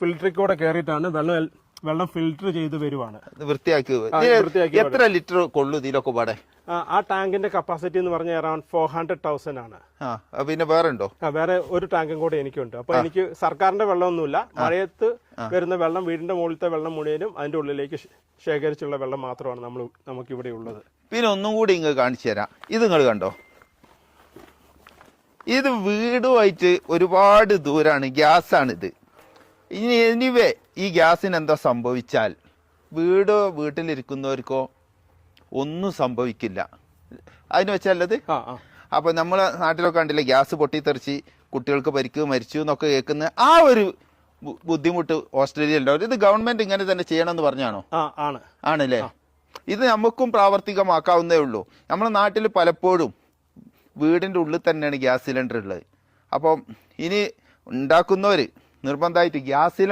ഫിൽറ്ററിൽ കൂടെ കയറിയിട്ടാണ് വെള്ളം ഫിൽറ്റർ ചെയ്ത് വരുവാണ്. വൃത്തിയാക്കി എത്ര ലിറ്റർ കൊള്ളു ഇതിലൊക്കെ പാടെ? ആ ടാങ്കിന്റെ കപ്പാസിറ്റി എന്ന് പറഞ്ഞാൽ അറൌണ്ട് 400,000 ആണ്. പിന്നെ വേറെ ഉണ്ടോ? വേറെ ഒരു ടാങ്കും കൂടെ എനിക്കുണ്ട്. അപ്പൊ എനിക്ക് സർക്കാരിന്റെ വെള്ളമൊന്നുമില്ല. മഴയത്ത് വരുന്ന വെള്ളം, വീടിന്റെ മുകളിലത്തെ വെള്ളം മുഴുവനും അതിന്റെ ഉള്ളിലേക്ക് ശേഖരിച്ചുള്ള വെള്ളം മാത്രമാണ് നമുക്ക് ഇവിടെ ഉള്ളത്. പിന്നെ ഒന്നും കൂടി ഇങ്ങ് കാണിച്ചു തരാം. ഇത് നിങ്ങൾ കണ്ടോ? ഇത് വീടുമായിട്ട് ഒരുപാട് ദൂരാണ്. ഗ്യാസാണിത്. എനിവേ ഈ ഗ്യാസിന് എന്താ സംഭവിച്ചാൽ വീട്ടിലിരിക്കുന്നവർക്കോ ഒന്നും സംഭവിക്കില്ല. അതിന് വെച്ചല്ലത്. അപ്പൊ നമ്മളെ നാട്ടിലൊക്കെ കണ്ടില്ലേ, ഗ്യാസ് പൊട്ടിത്തെറിച്ച് കുട്ടികൾക്ക് മരിച്ചു എന്നൊക്കെ കേൾക്കുന്ന ആ ഒരു ബുദ്ധിമുട്ട് ഓസ്ട്രേലിയയിൽ ഉണ്ടാവും. ഇത് ഗവൺമെന്റ് ഇങ്ങനെ തന്നെ ചെയ്യണമെന്ന് പറഞ്ഞാണോ? ആണല്ലേ. ഇത് നമുക്കും പ്രാവർത്തികമാക്കാവുന്നേ ഉള്ളൂ. നമ്മുടെ നാട്ടിൽ പലപ്പോഴും വീടിന്റെ ഉള്ളിൽ തന്നെയാണ് ഗ്യാസ് സിലിണ്ടർ ഉള്ളത്. അപ്പം ഇനി ഉണ്ടാക്കുന്നവര് നിർബന്ധമായിട്ട് ഗ്യാസ്